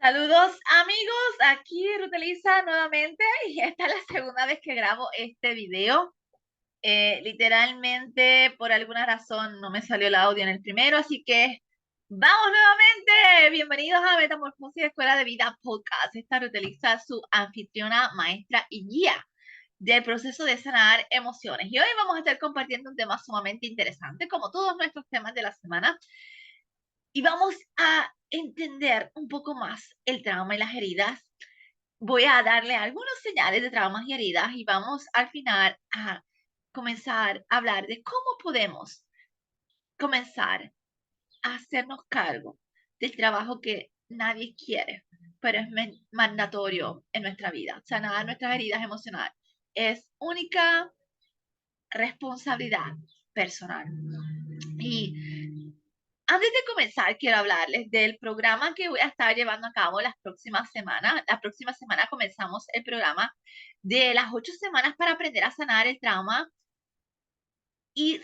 Saludos amigos, aquí Ruth Elisa nuevamente y esta es la segunda vez que grabo este video. Literalmente por alguna razón no me salió el audio en el primero, así que vamos nuevamente. Bienvenidos a Metamorfosis Escuela de Vida Podcast. Esta es Ruth Elisa, su anfitriona, maestra y guía del proceso de sanar emociones. Y hoy vamos a estar compartiendo un tema sumamente interesante, como todos nuestros temas de la semana. Y vamos a entender un poco más el trauma y las heridas. Voy a darle algunos señales de traumas y heridas y vamos al final a comenzar a hablar de cómo podemos comenzar a hacernos cargo del trabajo que nadie quiere, pero es mandatorio en nuestra vida. Sanar nuestras heridas emocionales es única responsabilidad personal. Y antes de comenzar, quiero hablarles del programa que voy a estar llevando a cabo las próximas semanas. La próxima semana comenzamos el programa de las 8 semanas para aprender a sanar el trauma y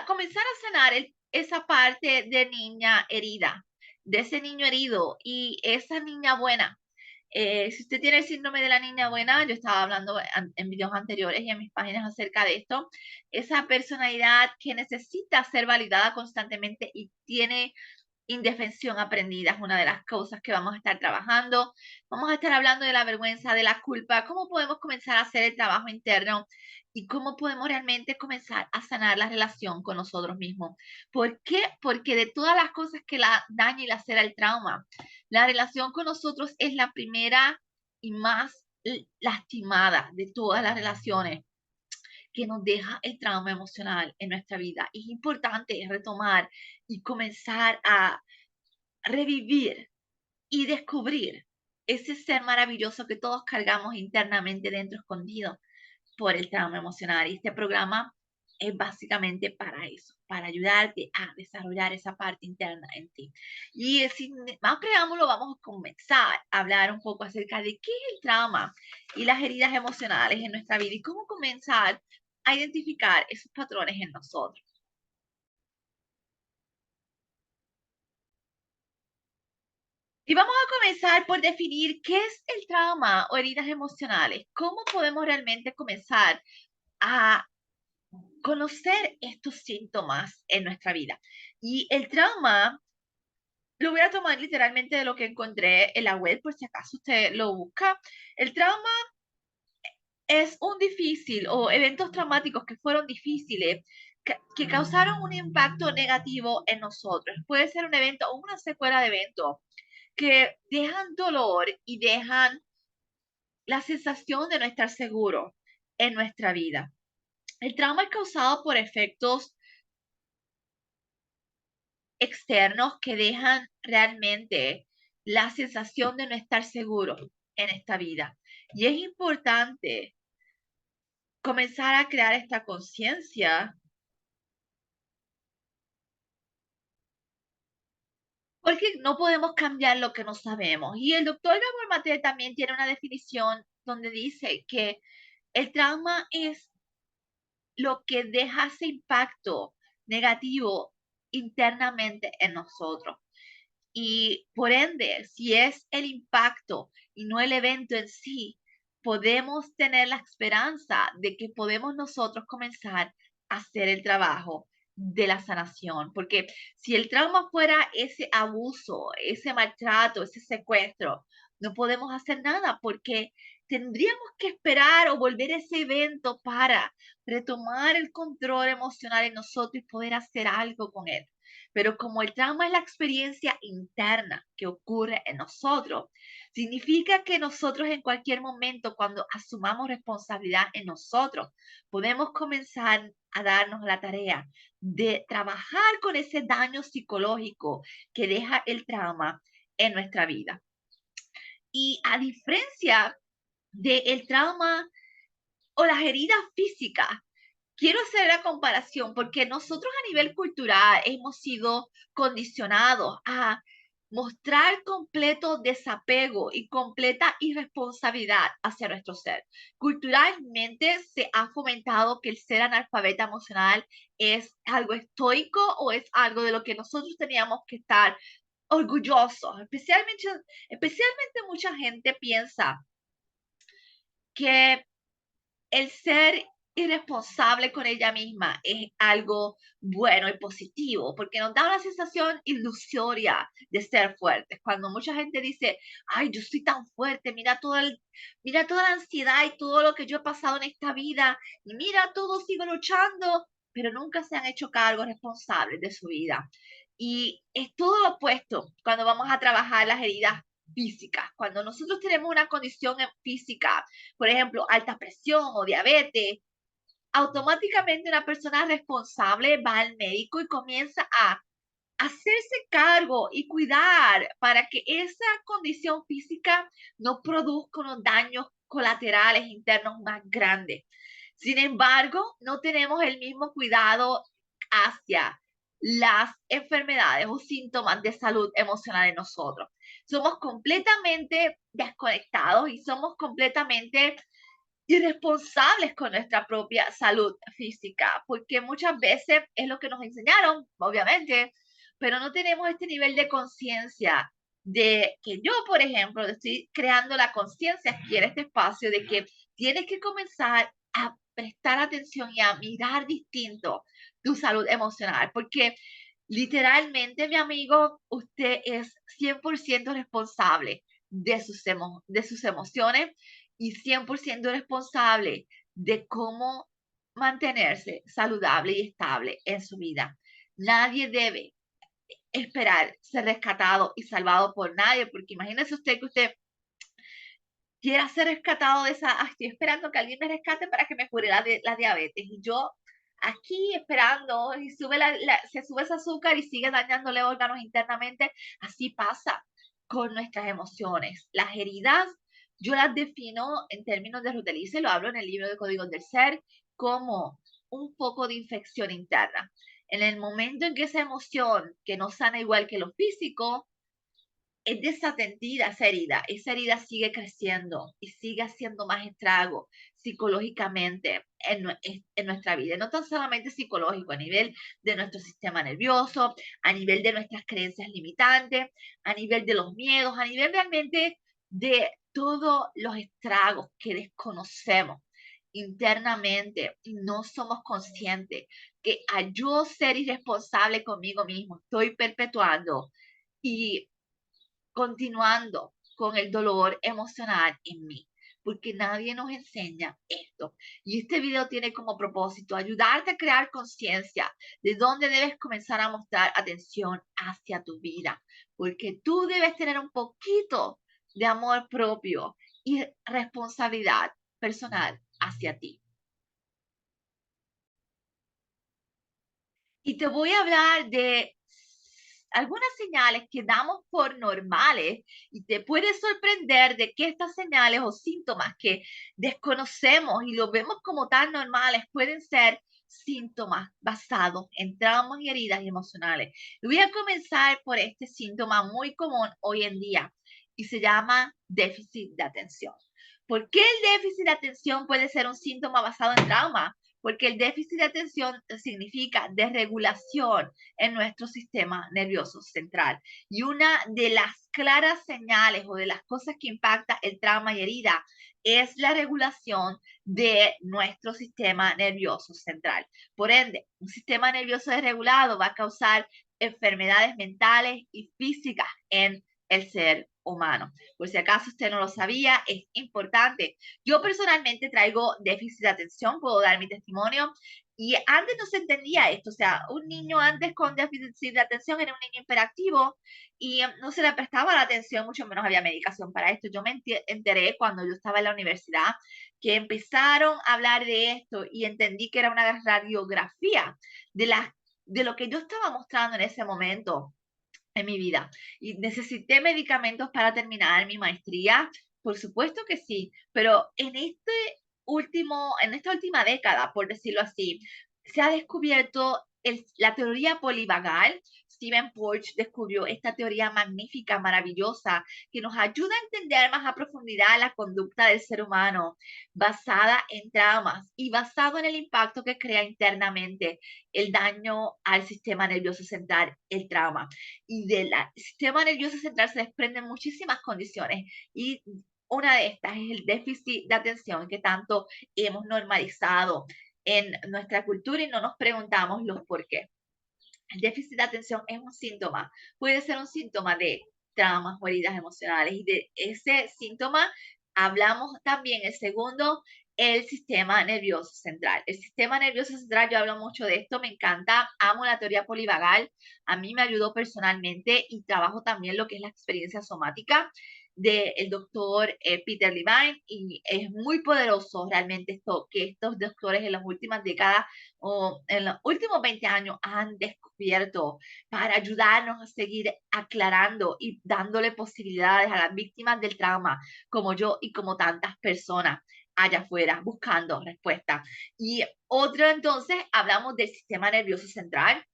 comenzar a sanar esa parte de niña herida, de ese niño herido y esa niña buena. Si usted tiene el síndrome de la niña buena, yo estaba hablando en videos anteriores y en mis páginas acerca de esto, esa personalidad que necesita ser validada constantemente y tiene indefensión aprendida es una de las cosas que vamos a estar trabajando. Vamos a estar hablando de la vergüenza, de la culpa, cómo podemos comenzar a hacer el trabajo interno y cómo podemos realmente comenzar a sanar la relación con nosotros mismos. ¿Por qué? Porque de todas las cosas que la daña y lacera el trauma, la relación con nosotros es la primera y más lastimada de todas las relaciones que nos deja el trauma emocional en nuestra vida. Es importante retomar y comenzar a revivir y descubrir ese ser maravilloso que todos cargamos internamente dentro, escondido por el trauma emocional. Y este programa es básicamente para eso, para ayudarte a desarrollar esa parte interna en ti. Y sin más preámbulo, vamos a comenzar a hablar un poco acerca de qué es el trauma y las heridas emocionales en nuestra vida y cómo comenzar a identificar esos patrones en nosotros. Y vamos a comenzar por definir qué es el trauma o heridas emocionales. ¿Cómo podemos realmente comenzar a conocer estos síntomas en nuestra vida? Y el trauma lo voy a tomar literalmente de lo que encontré en la web, por si acaso usted lo busca. El trauma es un difícil o eventos traumáticos que fueron difíciles, que causaron un impacto negativo en nosotros. Puede ser un evento o una secuela de evento que dejan dolor y dejan la sensación de no estar seguro en nuestra vida. El trauma es causado por efectos externos que dejan realmente la sensación de no estar seguro en esta vida. Y es importante comenzar a crear esta conciencia porque no podemos cambiar lo que no sabemos. Y el doctor Gabor Mate también tiene una definición donde dice que el trauma es lo que deja ese impacto negativo internamente en nosotros. Y por ende, si es el impacto y no el evento en sí, podemos tener la esperanza de que podemos nosotros comenzar a hacer el trabajo de la sanación. Porque si el trauma fuera ese abuso, ese maltrato, ese secuestro, no podemos hacer nada porque tendríamos que esperar o volver a ese evento para retomar el control emocional en nosotros y poder hacer algo con él. Pero como el trauma es la experiencia interna que ocurre en nosotros, significa que nosotros en cualquier momento, cuando asumamos responsabilidad en nosotros, podemos comenzar a darnos la tarea de trabajar con ese daño psicológico que deja el trauma en nuestra vida. Y a diferencia del trauma o las heridas físicas, quiero hacer la comparación porque nosotros a nivel cultural hemos sido condicionados a mostrar completo desapego y completa irresponsabilidad hacia nuestro ser. Culturalmente se ha fomentado que el ser analfabeta emocional es algo estoico o es algo de lo que nosotros teníamos que estar orgullosos. Especialmente mucha gente piensa que el ser irresponsable con ella misma es algo bueno y positivo, porque nos da una sensación ilusoria de ser fuertes. Cuando mucha gente dice, ay, yo soy tan fuerte, mira toda la ansiedad y todo lo que yo he pasado en esta vida, y mira todo, sigo luchando, pero nunca se han hecho cargo responsables de su vida. Y es todo lo opuesto cuando vamos a trabajar las heridas físicas. Cuando nosotros tenemos una condición física, por ejemplo, alta presión o diabetes, automáticamente una persona responsable va al médico y comienza a hacerse cargo y cuidar para que esa condición física no produzca unos daños colaterales internos más grandes. Sin embargo, no tenemos el mismo cuidado hacia las enfermedades o síntomas de salud emocional en nosotros. Somos completamente desconectados y somos completamente irresponsables con nuestra propia salud física, porque muchas veces es lo que nos enseñaron, obviamente, pero no tenemos este nivel de conciencia de que yo, por ejemplo, estoy creando la conciencia aquí en este espacio de que tienes que comenzar a prestar atención y a mirar distinto tu salud emocional, porque literalmente, mi amigo, usted es 100% responsable de sus emociones y 100% responsable de cómo mantenerse saludable y estable en su vida. Nadie debe esperar ser rescatado y salvado por nadie, porque imagínese usted que usted quiera ser rescatado de esa, estoy esperando que alguien me rescate para que me cure la diabetes, y yo aquí esperando, y se sube ese azúcar y sigue dañándole órganos internamente. Así pasa con nuestras emociones. Las heridas, yo las defino en términos de Ruth Elise, lo hablo en el libro de Códigos del Ser, como un poco de infección interna. En el momento en que esa emoción, que no sana igual que lo físico, es desatendida esa herida sigue creciendo y sigue haciendo más estrago psicológicamente en nuestra vida. No tan solamente psicológico, a nivel de nuestro sistema nervioso, a nivel de nuestras creencias limitantes, a nivel de los miedos, a nivel realmente de todos los estragos que desconocemos internamente y no somos conscientes que al yo ser irresponsable conmigo mismo, estoy perpetuando y continuando con el dolor emocional en mí, porque nadie nos enseña esto. Y este video tiene como propósito ayudarte a crear conciencia de dónde debes comenzar a mostrar atención hacia tu vida, porque tú debes tener un poquito de amor propio y responsabilidad personal hacia ti. Y te voy a hablar de algunas señales que damos por normales y te puedes sorprender de que estas señales o síntomas que desconocemos y los vemos como tan normales pueden ser síntomas basados en traumas y heridas emocionales. Y voy a comenzar por este síntoma muy común hoy en día y se llama déficit de atención. ¿Por qué el déficit de atención puede ser un síntoma basado en trauma? Porque el déficit de atención significa desregulación en nuestro sistema nervioso central. Y una de las claras señales o de las cosas que impacta el trauma y herida es la regulación de nuestro sistema nervioso central. Por ende, un sistema nervioso desregulado va a causar enfermedades mentales y físicas en el ser humano. Por si acaso usted no lo sabía, es importante. Yo personalmente traigo déficit de atención, puedo dar mi testimonio, y antes no se entendía esto, o sea, un niño antes con déficit de atención era un niño hiperactivo y no se le prestaba la atención, mucho menos había medicación para esto. Yo me enteré cuando yo estaba en la universidad que empezaron a hablar de esto y entendí que era una radiografía de lo que yo estaba mostrando en ese momento en mi vida. Y necesité medicamentos para terminar mi maestría, por supuesto que sí, pero en esta última década, por decirlo así, se ha descubierto la teoría polivagal Stephen Porges descubrió esta teoría magnífica, maravillosa, que nos ayuda a entender más a profundidad la conducta del ser humano, basada en traumas y basado en el impacto que crea internamente el daño al sistema nervioso central, el trauma. Y del sistema nervioso central se desprenden muchísimas condiciones y una de estas es el déficit de atención que tanto hemos normalizado en nuestra cultura y no nos preguntamos los por qué. El déficit de atención es un síntoma, puede ser un síntoma de traumas o heridas emocionales y de ese síntoma hablamos también el segundo, el sistema nervioso central. El sistema nervioso central, yo hablo mucho de esto, me encanta, amo la teoría polivagal, a mí me ayudó personalmente y trabajo también lo que es la experiencia somática del doctor Peter Levine y es muy poderoso realmente esto que estos doctores en las últimas décadas o en los últimos 20 años han descubierto para ayudarnos a seguir aclarando y dándole posibilidades a las víctimas del trauma como yo y como tantas personas allá afuera buscando respuestas. Y otro entonces hablamos del sistema nervioso central.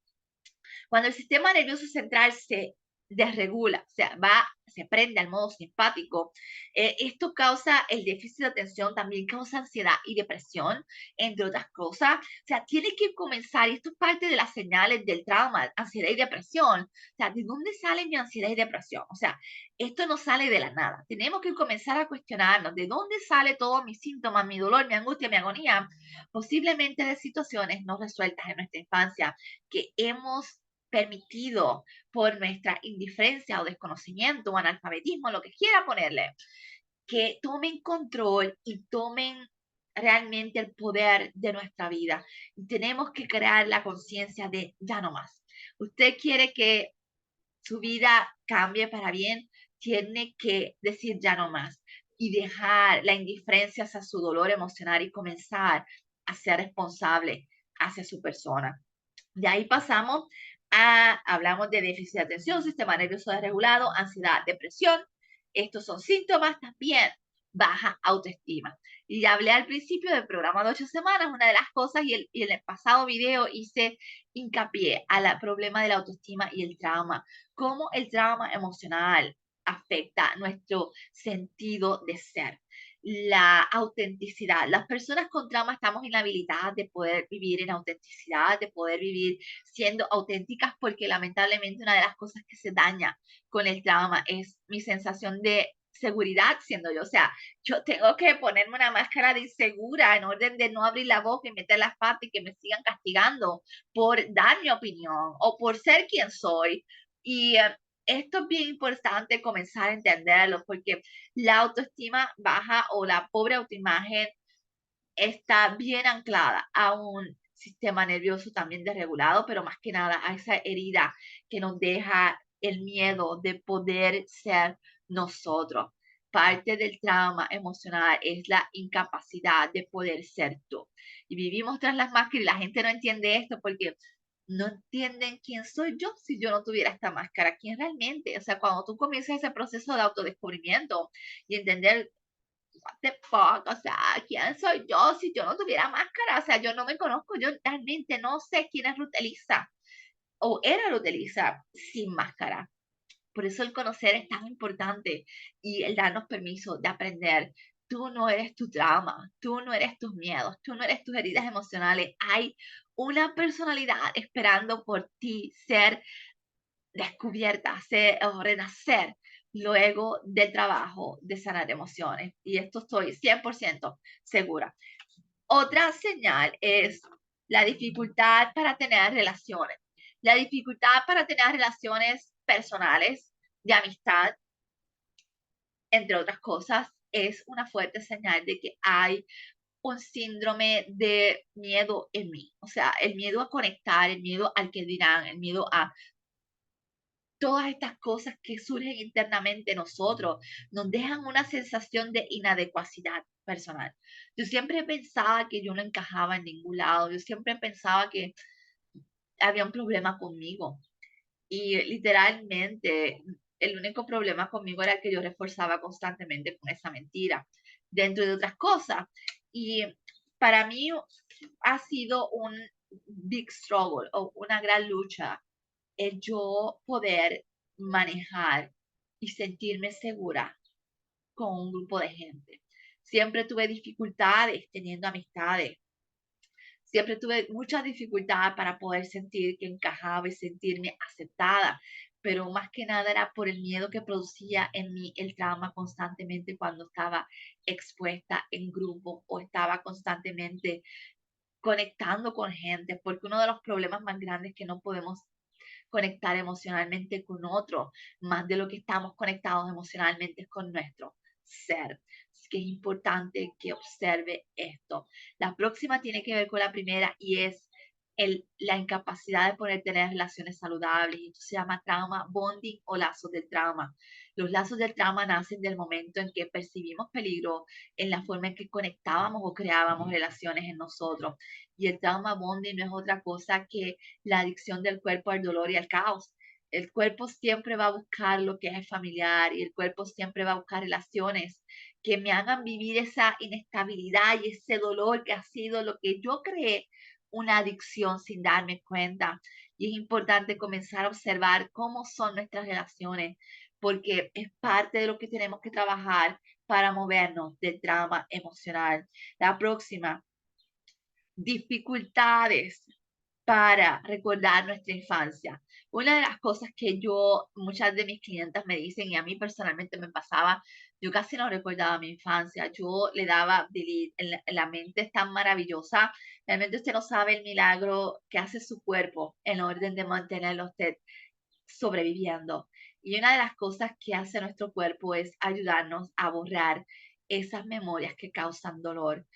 Cuando el sistema nervioso central se desregula, o sea, se prende al modo simpático, esto causa el déficit de atención, también causa ansiedad y depresión, entre otras cosas. O sea, tiene que comenzar, y esto es parte de las señales del trauma, ansiedad y depresión. O sea, ¿de dónde sale mi ansiedad y depresión? O sea, esto no sale de la nada. Tenemos que comenzar a cuestionarnos de dónde sale todo mi síntoma, mi dolor, mi angustia, mi agonía, posiblemente de situaciones no resueltas en nuestra infancia que hemos permitido por nuestra indiferencia o desconocimiento o analfabetismo, lo que quiera ponerle, que tomen control y tomen realmente el poder de nuestra vida. Y tenemos que crear la conciencia de ya no más. Usted quiere que su vida cambie para bien, tiene que decir ya no más y dejar la indiferencia hacia su dolor emocional y comenzar a ser responsable hacia su persona. De ahí pasamos hablamos de déficit de atención, sistema nervioso desregulado, ansiedad, depresión. Estos son síntomas también, baja autoestima. Y ya hablé al principio del programa de 8 semanas, una de las cosas, y en el pasado video hice hincapié al problema de la autoestima y el trauma, cómo el trauma emocional afecta nuestro sentido de ser la autenticidad. Las personas con trauma estamos inhabilitadas de poder vivir en autenticidad, de poder vivir siendo auténticas, porque lamentablemente una de las cosas que se daña con el trauma es mi sensación de seguridad siendo yo. O sea, yo tengo que ponerme una máscara de insegura en orden de no abrir la boca y meter las patas y que me sigan castigando por dar mi opinión o por ser quien soy. Y esto es bien importante comenzar a entenderlo porque la autoestima baja o la pobre autoimagen está bien anclada a un sistema nervioso también desregulado, pero más que nada a esa herida que nos deja el miedo de poder ser nosotros. Parte del trauma emocional es la incapacidad de poder ser tú. Y vivimos tras las máscaras y la gente no entiende esto porque no entienden quién soy yo si yo no tuviera esta máscara, quién realmente, o sea, cuando tú comienzas ese proceso de autodescubrimiento y entender what the fuck, o sea, ¿quién soy yo si yo no tuviera máscara? O sea, yo no me conozco, yo realmente no sé quién es Ruth Elisa o era Ruth Elisa sin máscara. Por eso el conocer es tan importante y el darnos permiso de aprender. Tú no eres tu trauma, tú no eres tus miedos, tú no eres tus heridas emocionales. Hay una personalidad esperando por ti ser descubierta, o renacer luego del trabajo de sanar emociones. Y esto estoy 100% segura. Otra señal es la dificultad para tener relaciones. La dificultad para tener relaciones personales, de amistad, entre otras cosas, es una fuerte señal de que hay un síndrome de miedo en mí. O sea, el miedo a conectar, el miedo al que dirán, el miedo a todas estas cosas que surgen internamente en nosotros nos dejan una sensación de inadecuacidad personal. Yo siempre pensaba que yo no encajaba en ningún lado, yo siempre pensaba que había un problema conmigo y literalmente el único problema conmigo era que yo reforzaba constantemente con esa mentira, dentro de otras cosas. Y para mí ha sido un big struggle o una gran lucha el yo poder manejar y sentirme segura con un grupo de gente. Siempre tuve dificultades teniendo amistades. Siempre tuve muchas dificultades para poder sentir que encajaba y sentirme aceptada, pero más que nada era por el miedo que producía en mí el trauma constantemente cuando estaba expuesta en grupo o estaba constantemente conectando con gente, porque uno de los problemas más grandes es que no podemos conectar emocionalmente con otro, más de lo que estamos conectados emocionalmente con nuestro ser. Así que es importante que observe esto. La próxima tiene que ver con la primera y es la incapacidad de poder tener relaciones saludables. Esto se llama trauma bonding o lazos del trauma. Los lazos del trauma nacen del momento en que percibimos peligro, en la forma en que conectábamos o creábamos relaciones en nosotros. Y el trauma bonding no es otra cosa que la adicción del cuerpo al dolor y al caos. El cuerpo siempre va a buscar lo que es familiar y el cuerpo siempre va a buscar relaciones que me hagan vivir esa inestabilidad y ese dolor que ha sido lo que yo creé una adicción sin darme cuenta. Y es importante comenzar a observar cómo son nuestras relaciones, porque es parte de lo que tenemos que trabajar para movernos del trauma emocional. La próxima, dificultades para recordar nuestra infancia. Una de las cosas que muchas de mis clientas me dicen, y a mí personalmente me pasaba, yo casi no recordaba mi infancia, yo le daba delete, la mente es tan maravillosa, realmente usted no sabe el milagro que hace su cuerpo en orden de mantenerlo usted sobreviviendo. Y una de las cosas que hace nuestro cuerpo es ayudarnos a borrar esas memorias que causan dolor,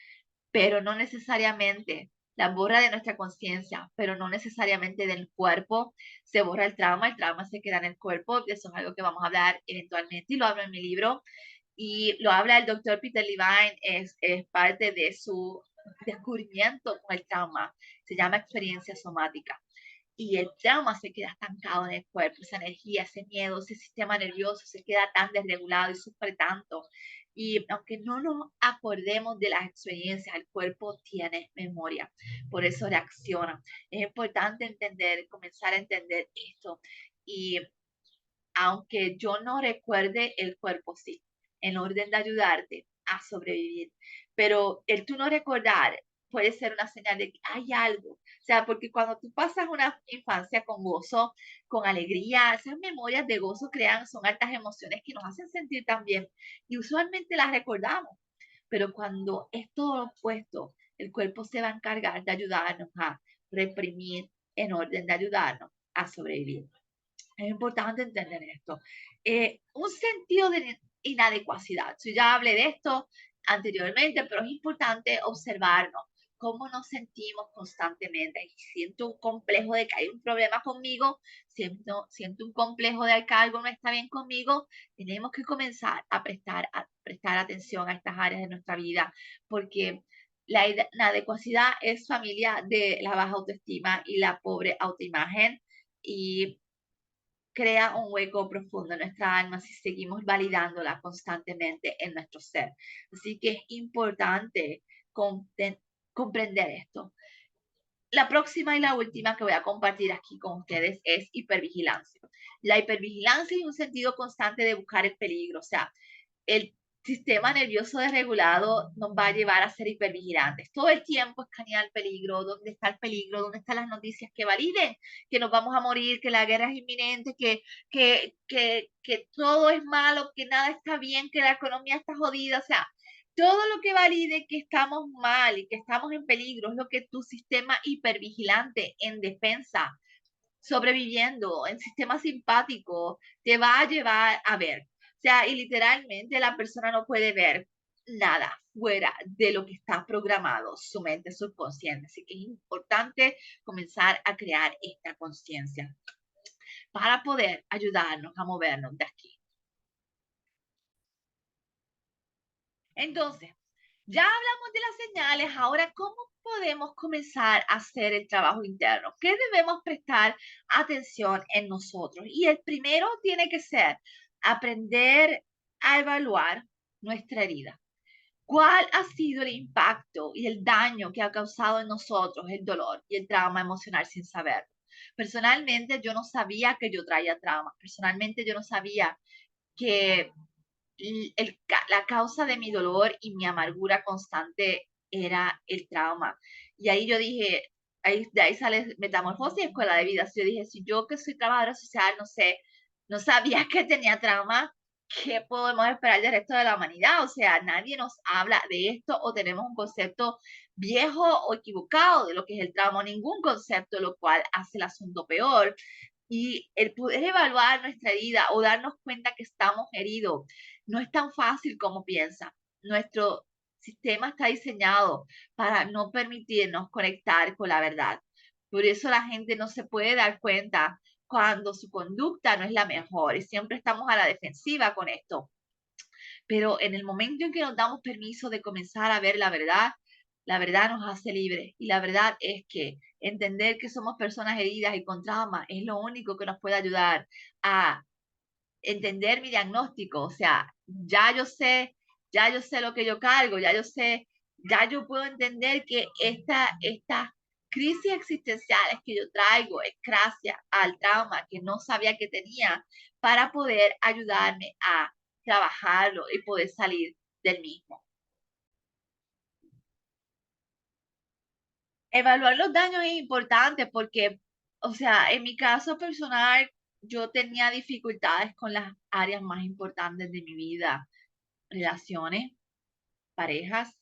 pero no necesariamente la borra de nuestra conciencia, pero no necesariamente del cuerpo. Se borra el trauma se queda en el cuerpo, y eso es algo que vamos a hablar eventualmente y lo hablo en mi libro. Y lo habla el doctor Peter Levine, es parte de su descubrimiento con el trauma. Se llama experiencia somática y el trauma se queda estancado en el cuerpo, esa energía, ese miedo, ese sistema nervioso se queda tan desregulado y sufre tanto. Y aunque no nos acordemos de las experiencias, el cuerpo tiene memoria, por eso reacciona. Es importante entender, comenzar a entender esto. Y aunque yo no recuerde, el cuerpo sí, en orden de ayudarte a sobrevivir. Pero el tú no recordar puede ser una señal de que hay algo. O sea, porque cuando tú pasas una infancia con gozo, con alegría, esas memorias de gozo crean, son altas emociones que nos hacen sentir tan bien y usualmente las recordamos. Pero cuando es todo lo opuesto, el cuerpo se va a encargar de ayudarnos a reprimir en orden de ayudarnos a sobrevivir. Es importante entender esto. Un sentido de inadecuacidad. Yo ya hablé de esto anteriormente, pero es importante observarnos cómo nos sentimos constantemente. Y siento un complejo de que hay un problema conmigo, siento un complejo de que algo no está bien conmigo. Tenemos que comenzar a prestar atención a estas áreas de nuestra vida, porque la inadecuacidad es familia de la baja autoestima y la pobre autoimagen. Y crea un hueco profundo en nuestra alma si seguimos validándola constantemente en nuestro ser. Así que es importante comprender esto. La próxima y la última que voy a compartir aquí con ustedes es hipervigilancia. La hipervigilancia es un sentido constante de buscar el peligro, o sea, el sistema nervioso desregulado nos va a llevar a ser hipervigilantes. Todo el tiempo escanear el peligro, dónde está el peligro, dónde están las noticias que validen que nos vamos a morir, que la guerra es inminente, que todo es malo, que nada está bien, que la economía está jodida, o sea, todo lo que valide que estamos mal y que estamos en peligro es lo que tu sistema hipervigilante en defensa, sobreviviendo, en sistema simpático, te va a llevar a ver. O sea, y literalmente la persona no puede ver nada fuera de lo que está programado, su mente subconsciente. Así que es importante comenzar a crear esta conciencia para poder ayudarnos a movernos de aquí. Entonces, ya hablamos de las señales, ahora, ¿cómo podemos comenzar a hacer el trabajo interno? ¿Qué debemos prestar atención en nosotros? Y el primero tiene que ser aprender a evaluar nuestra herida. ¿Cuál ha sido el impacto y el daño que ha causado en nosotros el dolor y el trauma emocional sin saberlo? Personalmente, yo no sabía que yo traía trauma. Personalmente, yo no sabía que la causa de mi dolor y mi amargura constante era el trauma. Y ahí yo dije, de ahí sale Metamorfosis y Escuela de Vida. Yo dije, si yo que soy trabajadora social, no sé, no sabía que tenía trauma, ¿qué podemos esperar del resto de la humanidad? O sea, nadie nos habla de esto o tenemos un concepto viejo o equivocado de lo que es el trauma, ningún concepto, lo cual hace el asunto peor. Y el poder evaluar nuestra herida o darnos cuenta que estamos heridos no es tan fácil como piensa. Nuestro sistema está diseñado para no permitirnos conectar con la verdad. Por eso la gente no se puede dar cuenta cuando su conducta no es la mejor y siempre estamos a la defensiva con esto. Pero en el momento en que nos damos permiso de comenzar a ver la verdad nos hace libres. Y la verdad es que entender que somos personas heridas y con trauma es lo único que nos puede ayudar a entender mi diagnóstico. O sea, ya yo sé lo que yo cargo, ya yo puedo entender que esta crisis existenciales que yo traigo es gracias al trauma que no sabía que tenía para poder ayudarme a trabajarlo y poder salir del mismo. Evaluar los daños es importante porque, o sea, en mi caso personal, yo tenía dificultades con las áreas más importantes de mi vida, relaciones, parejas,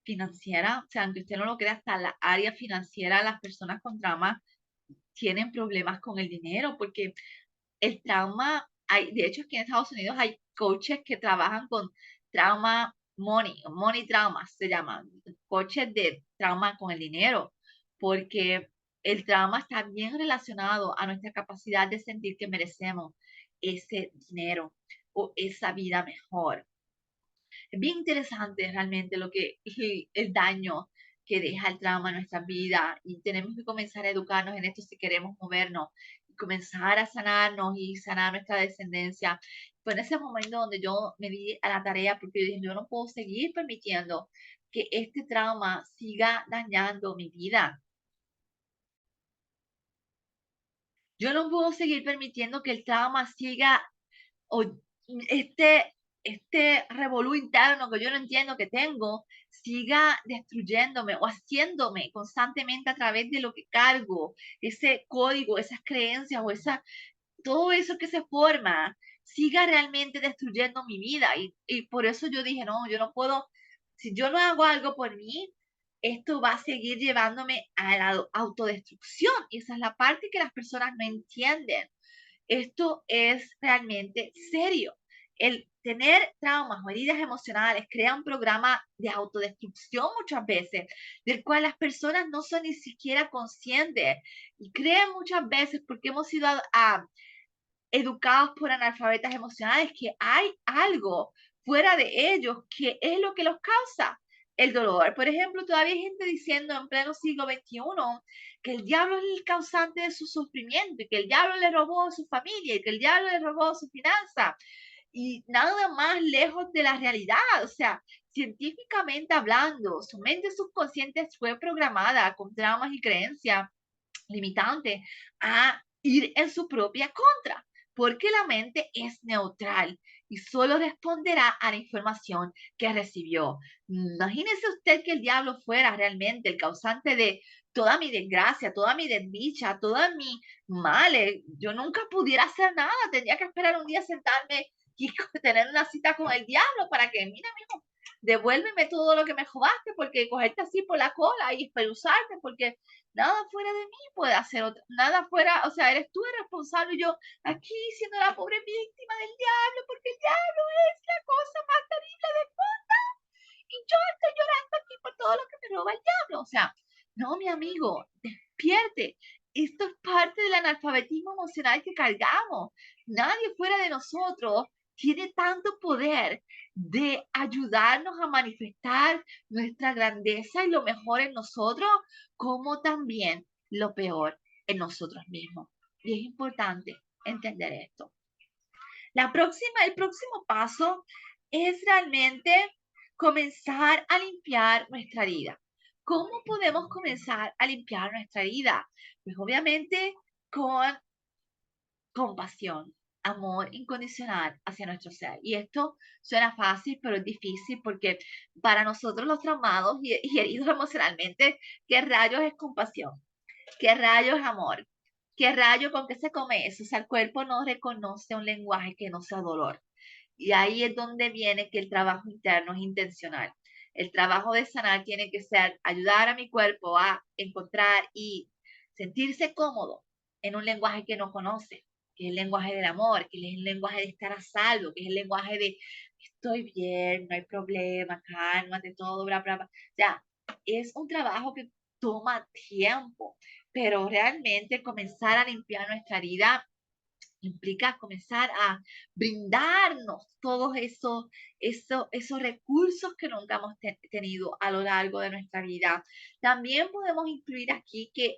financiera, o sea, aunque usted no lo crea, hasta la área financiera, las personas con trauma tienen problemas con el dinero, porque el trauma, de hecho, aquí en Estados Unidos hay coaches que trabajan con trauma money trauma, se llaman, coaches de trauma con el dinero, porque el trauma está bien relacionado a nuestra capacidad de sentir que merecemos ese dinero o esa vida mejor. Es bien interesante realmente lo que el daño que deja el trauma en nuestra vida y tenemos que comenzar a educarnos en esto si queremos movernos y comenzar a sanarnos y sanar nuestra descendencia. Fue en ese momento donde yo me di a la tarea porque yo dije, yo no puedo seguir permitiendo que este trauma siga dañando mi vida. Yo no puedo seguir permitiendo que el trauma siga o este revolú interno que yo no entiendo que tengo siga destruyéndome o haciéndome constantemente a través de lo que cargo, ese código, esas creencias o todo eso que se forma, siga realmente destruyendo mi vida. Y por eso yo dije, no, yo no puedo, si yo no hago algo por mí, esto va a seguir llevándome a la autodestrucción. Y esa es la parte que las personas no entienden. Esto es realmente serio. El tener traumas o heridas emocionales crea un programa de autodestrucción muchas veces, del cual las personas no son ni siquiera conscientes y creen muchas veces porque hemos sido educados por analfabetas emocionales que hay algo fuera de ellos que es lo que los causa el dolor. Por ejemplo, todavía hay gente diciendo en pleno siglo XXI que el diablo es el causante de su sufrimiento y que el diablo le robó a su familia y que el diablo le robó su finanza. Y nada más lejos de la realidad. O sea, científicamente hablando, su mente subconsciente fue programada con traumas y creencias limitantes a ir en su propia contra, porque la mente es neutral y solo responderá a la información que recibió. Imagínese usted que el diablo fuera realmente el causante de toda mi desgracia, toda mi desdicha, todas mis males. Yo nunca pudiera hacer nada, tendría que esperar un día sentarme y tener una cita con el diablo para que, mira, mijo, devuélveme todo lo que me jodaste, porque cogerte así por la cola y usarte, porque nada fuera de mí puede hacer otra, nada fuera, o sea, eres tú el responsable y yo aquí siendo la pobre víctima del diablo, porque el diablo es la cosa más terrible del mundo y yo estoy llorando aquí por todo lo que me roba el diablo. O sea, no, mi amigo, despierte. Esto es parte del analfabetismo emocional que cargamos. Nadie fuera de nosotros tiene tanto poder de ayudarnos a manifestar nuestra grandeza y lo mejor en nosotros, como también lo peor en nosotros mismos. Y es importante entender esto. El próximo paso es realmente comenzar a limpiar nuestra herida. ¿Cómo podemos comenzar a limpiar nuestra herida? Pues obviamente con compasión, amor incondicional hacia nuestro ser. Y esto suena fácil, pero es difícil porque para nosotros los traumados y heridos emocionalmente, ¿qué rayos es compasión? ¿Qué rayos es amor? ¿Qué rayo con qué se come eso? O sea, el cuerpo no reconoce un lenguaje que no sea dolor. Y ahí es donde viene que el trabajo interno es intencional. El trabajo de sanar tiene que ser ayudar a mi cuerpo a encontrar y sentirse cómodo en un lenguaje que no conoce, que es el lenguaje del amor, que es el lenguaje de estar a salvo, que es el lenguaje de estoy bien, no hay problema, cálmate, todo, bla, bla, bla. O sea, es un trabajo que toma tiempo, pero realmente comenzar a limpiar nuestra herida implica comenzar a brindarnos todos esos recursos que nunca hemos tenido a lo largo de nuestra vida. También podemos incluir aquí que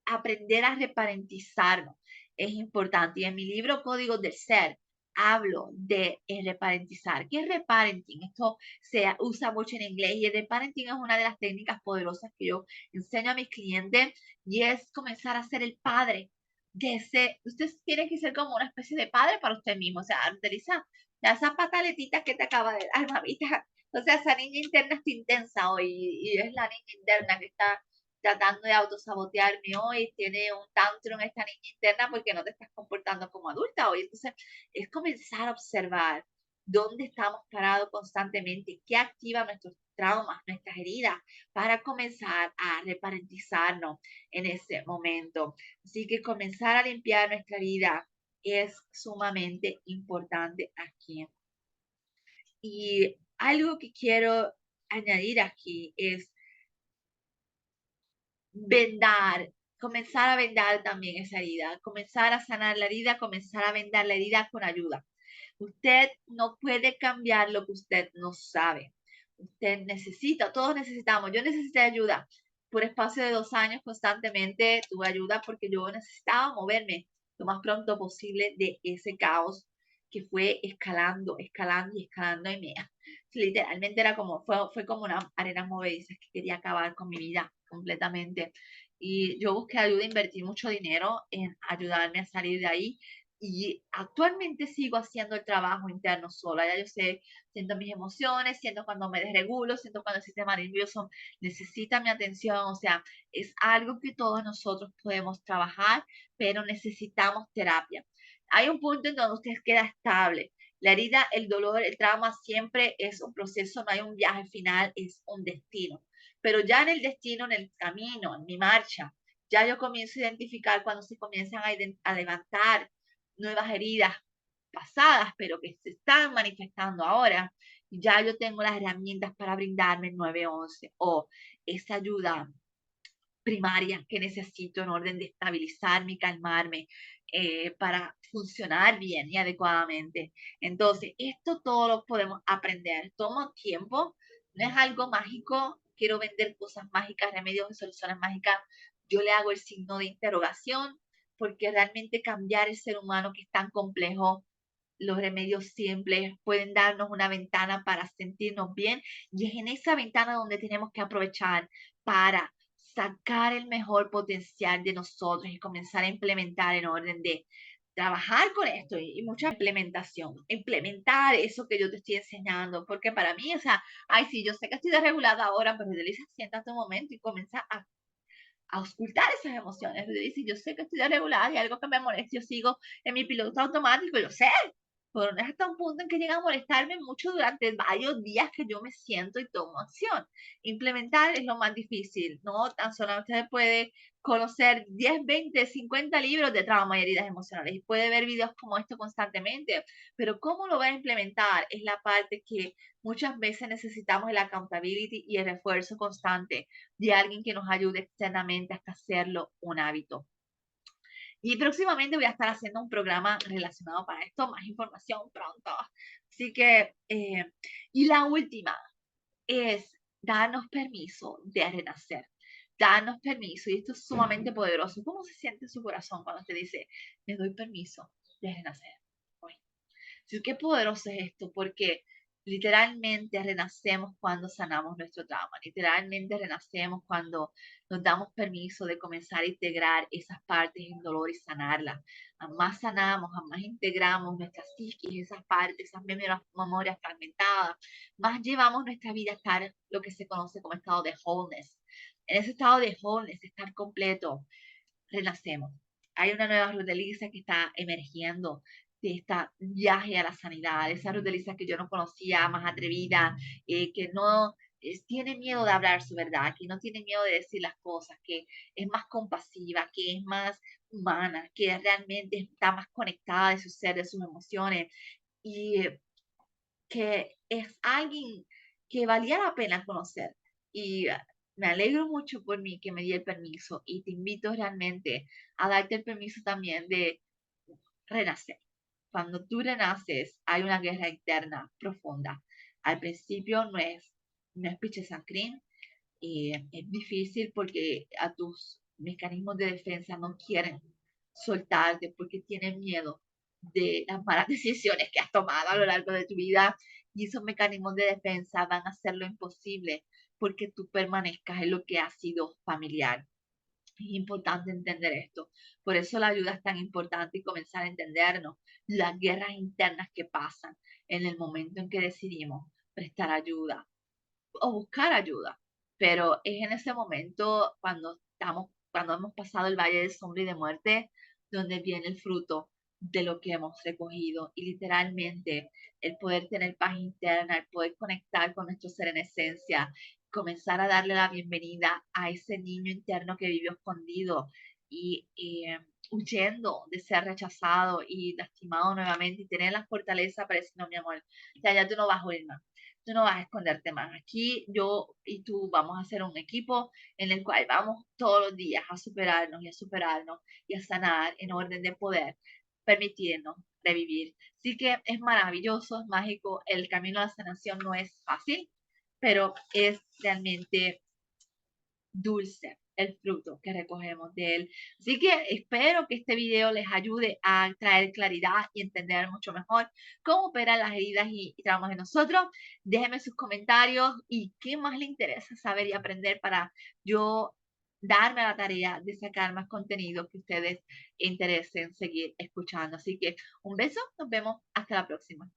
aprender a reparentizarnos es importante. Y en mi libro Códigos del Ser hablo de reparentizar. ¿Qué es reparenting? Esto se usa mucho en inglés y el reparenting es una de las técnicas poderosas que yo enseño a mis clientes y es comenzar a ser el padre de ese. Usted tiene que ser como una especie de padre para usted mismo. O sea, utiliza esas pataletitas que te acaba de dar, mamita. O sea, esa niña interna está intensa hoy y es la niña interna que está tratando de autosabotearme hoy, tiene un tantrum esta niña interna porque no te estás comportando como adulta hoy. Entonces, es comenzar a observar dónde estamos parados constantemente, qué activa nuestros traumas, nuestras heridas, para comenzar a reparentizarnos en ese momento. Así que comenzar a limpiar nuestra vida es sumamente importante aquí. Y algo que quiero añadir aquí es vendar, comenzar a vendar también esa herida, comenzar a sanar la herida, comenzar a vendar la herida con ayuda. Usted no puede cambiar lo que usted no sabe. Usted necesita, todos necesitamos. Yo necesité ayuda por espacio de 2 años constantemente. Tuve ayuda porque yo necesitaba moverme lo más pronto posible de ese caos que fue escalando, escalando y escalando y me literalmente era como, fue como una arena movediza que quería acabar con mi vida completamente. Y yo busqué ayuda, invertí mucho dinero en ayudarme a salir de ahí. Y actualmente sigo haciendo el trabajo interno sola. Ya yo sé, siento mis emociones, siento cuando me desregulo, siento cuando el sistema nervioso necesita mi atención. O sea, es algo que todos nosotros podemos trabajar, pero necesitamos terapia. Hay un punto en donde usted queda estable. La herida, el dolor, el trauma siempre es un proceso, no hay un viaje final, es un destino. Pero ya en el destino, en el camino, en mi marcha, ya yo comienzo a identificar cuando se comienzan a levantar nuevas heridas pasadas, pero que se están manifestando ahora. Ya yo tengo las herramientas para brindarme el 911 o esa ayuda primaria que necesito en orden de estabilizarme y calmarme para funcionar bien y adecuadamente. Entonces, esto todo lo podemos aprender. Toma tiempo, no es algo mágico. Quiero vender cosas mágicas, remedios y soluciones mágicas. Yo le hago el signo de interrogación porque realmente cambiar el ser humano que es tan complejo, los remedios simples pueden darnos una ventana para sentirnos bien y es en esa ventana donde tenemos que aprovechar para sacar el mejor potencial de nosotros y comenzar a implementar en orden de trabajar con esto y mucha implementación, implementar eso que yo te estoy enseñando, porque para mí, o sea, ay, sí, yo sé que estoy desregulada ahora, pero Delisa, siéntate un momento y comienza a auscultar esas emociones. Dice, yo sé que estoy desregulada y algo que me molesta, yo sigo en mi piloto automático, yo sé, pero no es hasta un punto en que llega a molestarme mucho durante varios días que yo me siento y tomo acción. Implementar es lo más difícil, ¿no? Tan solo usted puede conocer 10, 20, 50 libros de trauma y heridas emocionales y puede ver videos como esto constantemente, pero cómo lo va a implementar es la parte que muchas veces necesitamos el accountability y el refuerzo constante de alguien que nos ayude externamente hasta hacerlo un hábito. Y próximamente voy a estar haciendo un programa relacionado para esto, más información pronto. Así que, y la última es darnos permiso de renacer. Darnos permiso, y esto es sumamente poderoso. ¿Cómo se siente su corazón cuando te dice, me doy permiso de renacer hoy? Sí, qué poderoso es esto, porque Literalmente renacemos cuando sanamos nuestro trauma. Literalmente renacemos cuando nos damos permiso de comenzar a integrar esas partes en dolor y sanarlas. A más sanamos, a más integramos nuestra psiquis, esas partes, esas memorias fragmentadas, más llevamos nuestra vida a estar lo que se conoce como estado de wholeness. En ese estado de wholeness, estar completo, renacemos. Hay una nueva Ruth Elisa que está emergiendo de esta viaje a la sanidad, esa Ruth Elisa que yo no conocía, más atrevida, que no tiene miedo de hablar su verdad, que no tiene miedo de decir las cosas, que es más compasiva, que es más humana, que realmente está más conectada de su ser, de sus emociones, y que es alguien que valía la pena conocer. Y me alegro mucho por mí que me di el permiso y te invito realmente a darte el permiso también de renacer. Cuando tú renaces, hay una guerra interna profunda. Al principio no es pitches and cream, y es difícil porque a tus mecanismos de defensa no quieren soltarte porque tienen miedo de las malas decisiones que has tomado a lo largo de tu vida, y esos mecanismos de defensa van a hacer lo imposible porque tú permanezcas en lo que ha sido familiar. Es importante entender esto. Por eso la ayuda es tan importante y comenzar a entendernos las guerras internas que pasan en el momento en que decidimos prestar ayuda o buscar ayuda. Pero es en ese momento cuando hemos pasado el valle de sombra y de muerte, donde viene el fruto de lo que hemos recogido. Y literalmente el poder tener paz interna, el poder conectar con nuestro ser en esencia, comenzar a darle la bienvenida a ese niño interno que vivió escondido y huyendo de ser rechazado y lastimado nuevamente, y tener la fortaleza para decir: no, mi amor, ya tú no vas a huir más, tú no vas a esconderte más. Aquí yo y tú vamos a hacer un equipo en el cual vamos todos los días a superarnos y a superarnos y a sanar en orden de poder permitirnos revivir. Así que es maravilloso, es mágico. El camino a la sanación no es fácil, pero es realmente dulce el fruto que recogemos de él. Así que espero que este video les ayude a traer claridad y entender mucho mejor cómo operan las heridas y traumas de nosotros. Déjenme sus comentarios y qué más les interesa saber y aprender para yo darme la tarea de sacar más contenido que ustedes interesen seguir escuchando. Así que un beso, nos vemos hasta la próxima.